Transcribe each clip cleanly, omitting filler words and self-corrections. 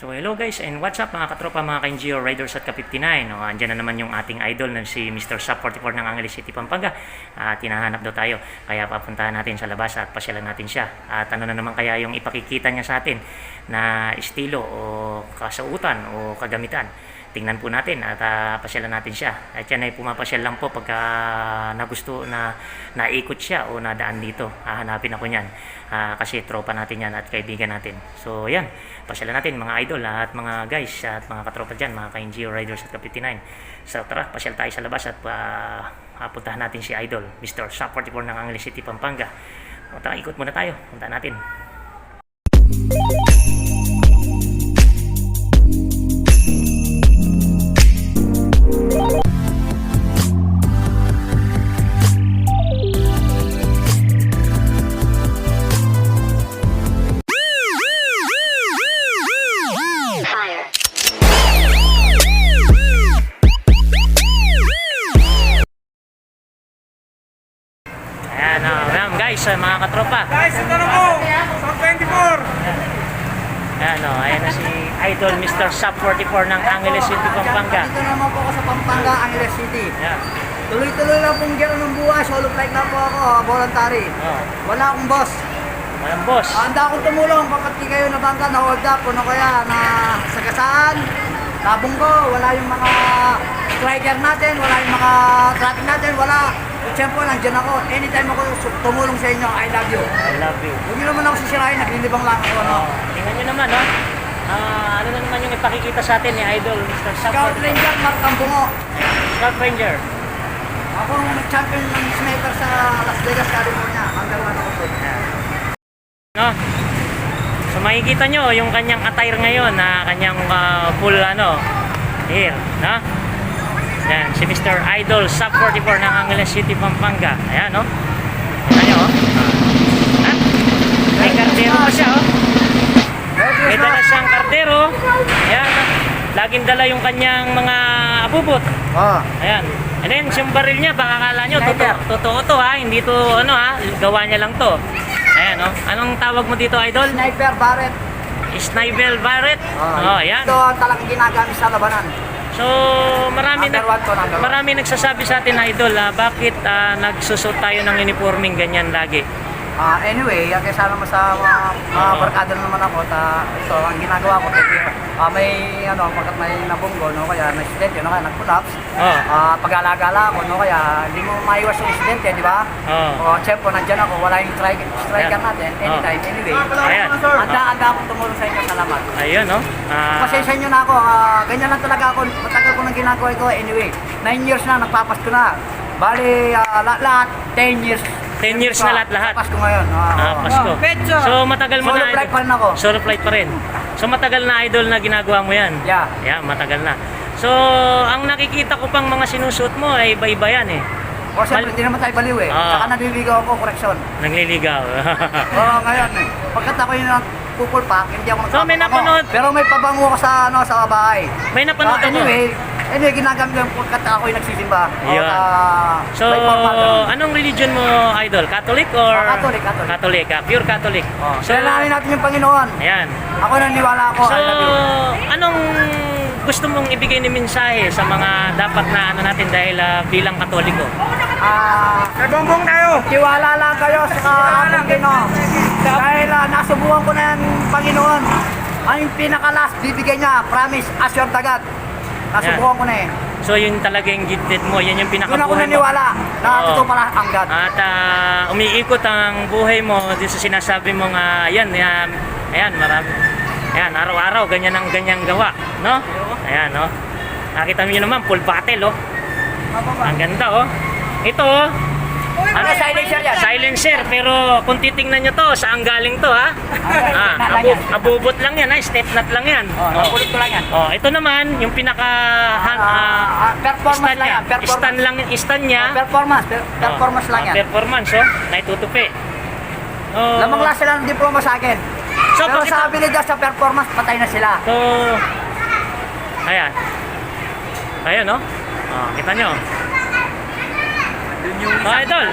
So hello guys and what's up mga katropa, mga ka-NGO Riders at Ka-59. Andyan na naman yung ating idol na si Mr. Sub 44 ng Angeles City, Pampanga. Tinahanap daw tayo, kaya papuntahan natin sa labas at pasyalan natin siya. At ano na naman kaya yung ipakikita niya sa atin na estilo o kasautan o kagamitan. Tingnan po natin at pasyalan natin siya. At yan ay pumapasyal lang po pagka nagusto na naikot siya o nadaan dito. Hahanapin ako niyan. Kasi tropa natin yan at kaibigan natin. So yan, pasyalan natin mga idol at mga guys at mga katropa dyan, mga ka-NGO Riders at Ka-59. So tara, pasyal tayo sa labas at puntahan natin si idol, Mr. Sub 44 ng Angeles City, Pampanga. O tara, ikot muna tayo. Puntahan natin. Ayan, guys, mga katropa. Guys, ito na po! Sa 24! Ayan na si Idol Mr. Sub 44 ng Angeles City, Pampanga. Dito naman po ako sa Pampanga, Angeles City. Ayan. Tuloy-tuloy lang pong gero ng buhay. Solo flight lang po ako, voluntary. Oh, Wala akong boss. walang boss. Handa akong tumulong pagkat di kayo nabangga, na-hold up, ano kaya, na sagasaan. Tabong ko, wala yung mga striker natin, wala yung mga traffic natin, wala. At siyempre, nandiyan ako. Anytime ako tumulong sa inyo, I love you. I love you. Huwag niyo naman ako sisirahin, naglilibang lang ako. No? Tingnan nyo naman, no? Ano na naman yung ipakikita sa atin ni Idol Mr. Sub Scout 44? Ranger, Mark Ambungo. Scout Ranger. Ako ang nag-champion ng sniper sa Las Vegas, California. Hanggang ano ko po. No? So makikita nyo yung kanyang attire ngayon na kanyang full here, no? Yan, si Mr. Idol Sub 44 ng Angeles City, Pampanga. Ayan, no? Kita nyo, ha? May kardero pa siya, oh. May dala siyang kardero. Ayan, laging dala yung kanyang mga abubot. Ayan. And then, yung baril niya, baka akala nyo, totoo to, ha? Hindi to, gawa niya lang to. Ayan, oh. Anong tawag mo dito, Idol? Sniper Barrett. Sniper Barrett. Oh, ayan. Ito ang talagang ginagamit sa labanan. So, marami nagsasabi sa atin, Idol, bakit nagsusot tayo ng uniforming ganyan lagi? Anyway, kaysa naman sa mga barkada naman ako, ito, ang ginagawa ko, may, pagkat may nabunggo, no, kaya na-student, kaya nag-collapse, pag-alagala ako, no, kaya hindi mo maiwas yung student, di ba? Siyempre, nandyan ako, wala yung striker natin, anytime, anyway. Handa akong tumulong sa inyo, salamat. Ayun, no? Pasensya nyo na ako, ganyan lang talaga ako, matagal ko nang ginagawa ito, anyway, 9 years na, nagpapasko na. Bali, lahat, 10 years. 10 years na lahat. Pasko ngayon. Pasko. So matagal mo Solo na. flight pa rin ako. Solo flight pa rin. So matagal na, Idol, na ginagawa mo yan. Yeah. Yeah, matagal na. So ang nakikita ko pang mga sinusuot mo ay iba-iba yan eh. O siyempre, hindi naman tayo baliw eh. Saka naliligaw ako, correction. Nagliligaw. Ngayon eh. Pagkat ako yung pupulpak, hindi ako So may napanood. Pero may pabango ko sa bahay. May napanood ako. Anyway, ginagamit ko yung pagkat ako yung nagsisimba. Yeah. So, anong religion mo, Idol? Catholic or? Catholic. Catholic, pure Catholic. So, kailangan natin yung Panginoon. Ayan. Ako naniwala ako. So, anong gusto mong ibigay ni mensahe sa mga dapat na natin dahil bilang Katoliko? May bongbong tayo. Tiwala lang kayo sa Panginoon. Dahil nasubukan ko na yung Panginoon. Ang pinaka-last, bibigay niya, promise, assure agad. Nasubukan ko na eh. So yun talaga yung gifted mo, yan yung pinakabuhay mo. Doon ako naniwala na totoo pala ang God. At umiikot ang buhay mo dito sa sinasabi mong ayan, marami. Ayan, araw-araw, ganyan ang ganyang gawa, no? Ayan, no? Nakita niyo naman, full battle, oh. Ang ganda, oh. Ito, oh. Silencer yan? Silencer, pero kung titingnan nyo to, saan galing to, ha? Abubot lang yan, step nut lang yan. Kulit ko lang yan. Ito naman, yung pinaka performance lang yan. Stand niya. Performance lang yan. Performance, naitutupi. Lamang lang sila ng diploma sa akin. So, pero sa habilidad sa performance, patay na sila. So, ayan. Ayan, no? Kita nyo. Idol,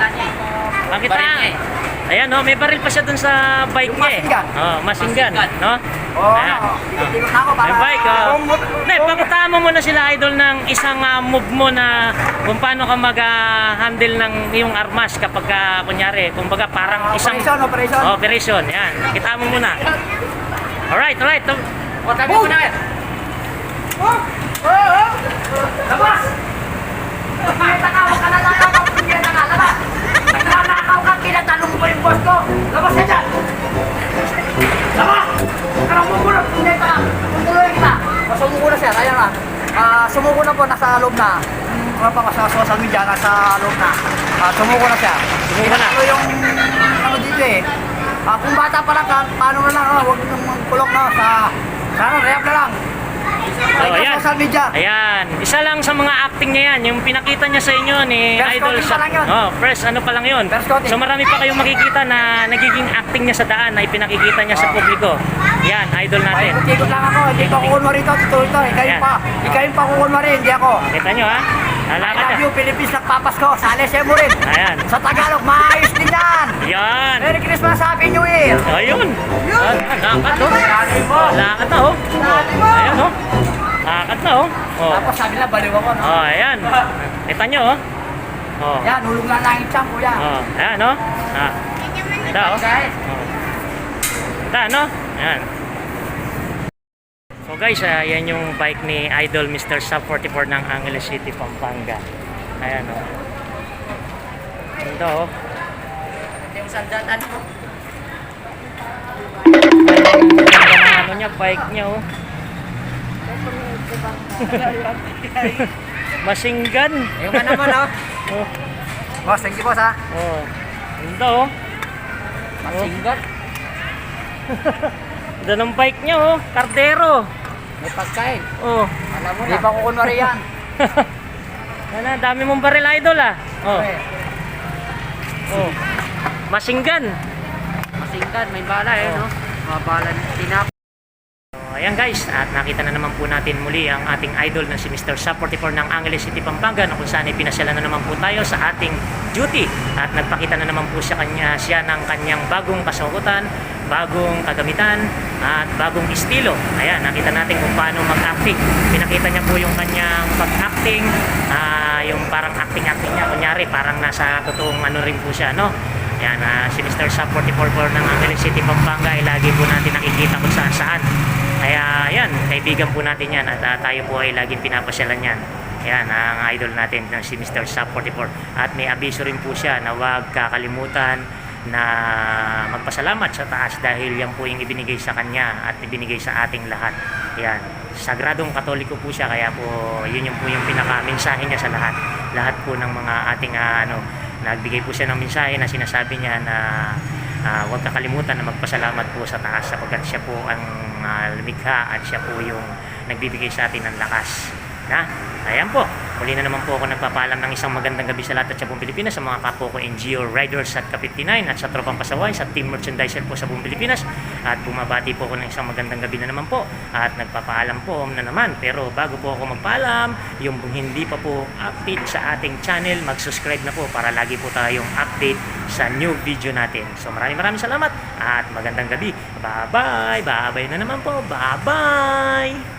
makita. Ayan, no, may baril pa siya dun sa bike Yung niya eh. machine gun. Oh, machine gun, no? Oo, Ayan. ikot na ako para... May bike, oh. Hindi, papataan mo muna sila, idol, ng isang move mo na kung paano ka mag-handle ng iyong armas kapag, kunyari, kumbaga parang isang... Operation. Operation, yan. Kita mo muna. Alright. Tabi mo na eh. Labas! Kumita ka, huwag ka na lang ako. Kumita ka, labas! Nagnanakaw ka, tinatanong mo yung boss ko. Labas ka dyan! Labas! Huwag ka nang bumulot. Kumita ka. Tutuloy kita. Sumuko na siya, ayan na. Sumuko na po, nasa loob na. Wala pa sa social media, nasa loob na. Sumuko na siya. Sumuko na. Ito yung ano dito eh. Kung bata pa lang ka, paano na lang, huwag nang kulok na sa... Sana, rehab na lang. Oh, ayan. Social media. Ayan. Isa lang sa mga acting niya yan. Yung pinakita niya sa inyo ni First Idol copy pa lang yun. Oh, first ano pa lang yun. First copy. So marami pa kayong makikita na nagiging acting niya sa daan na ipinakikita niya sa publiko. Yan, idol natin. Ay, ikot lang ako. Hindi ko kukunwari ito. Totoo ito. Ayan. Ikayin pa kukunwari. Hindi ako. Kita nyo ha? I Lalakad love niya. you, Philippines. Nagpapasko. Sa Alessia mo rin. Ayan. Sa Tagalog, maayos din yan. Yan. Merry Christmas, Happy New Year. Ayun. Lakad oh. Dali mo. Lakad na oh. Dali mo. Ayan oh. Lakad na oh. Oh. Tapos sabi na, baliw ako. No? Oh, ayan. Kita nyo oh. Oh. Yan, hulog na lang yung tiyan, kuya. Oh, ayan oh. Ah. Kita oh. Guys. Oh. Kita no? Ayan. So guys, yan yung bike ni Idol Mr. Sub 44 ng Angeles City, Pampanga. Ayan o. Ganda o. Yung sandatan mo. Ganda ng ano niya, bike niya o. Machine gun. Yung ka naman, oh. Oh. Boss, thank you, boss, ha. Oh. Ganda o. Masinggat. Ganda ng bike niya o. Kardero. May pagkain. Oh. Alam mo na. Hindi pa kukunwari yan. Ano, dami mong baril, Idol ah. Oh. Okay. Oh. Machine gun. Masinggat, may bala eh, Oh. no? Mga bala tinap. So, ayan guys, at nakita na naman po natin muli ang ating idol na si Mr. Sub 44 ng Angeles City, Pampanga, na kung saan ay pinasyalan na naman po tayo sa ating duty at nagpakita na naman po siya ng kanyang bagong kasuotan, bagong kagamitan at bagong estilo. Ayan, nakita natin kung paano mag-acting. Pinakita niya po yung kanyang pag-acting, yung parang acting-acting niya, kunyari parang nasa totoong ano rin po siya, no? Ayan, si Mr. Sub 44 ng Angeles City, Pampanga ay lagi po natin nakikita kung saan-saan. Kaya yan, kaibigan po natin yan at tayo po ay laging pinapasyalan yan. Ayan, ang idol natin na si Mr. Sub 44. At may abiso rin po siya na huwag kakalimutan na magpasalamat sa taas dahil yan po yung ibinigay sa kanya at ibinigay sa ating lahat. Ayan, sagradong katoliko po siya, kaya po yun yung po yung pinaka-mensahe niya sa lahat. Lahat po ng mga ating nagbigay po siya ng mensahe na sinasabi niya na huwag kakalimutan na magpasalamat po sa taas sapagkat siya po ang lumikha at siya po yung nagbibigay sa atin ng lakas. Ayan po, muli na naman po ako nagpapaalam ng isang magandang gabi sa lahat at sa buong Pilipinas, sa mga kapwa ko NGO Riders at Ka-59 at sa Tropang Pasaway, sa Team Merchandiser po sa buong Pilipinas. At bumabati po ako ng isang magandang gabi na naman po at nagpapaalam po na naman. Pero bago po ako magpaalam, yung hindi pa po update sa ating channel, mag-subscribe na po para lagi po tayong update sa new video natin. So maraming salamat at magandang gabi. Bye-bye! Bye-bye na naman po. Bye-bye!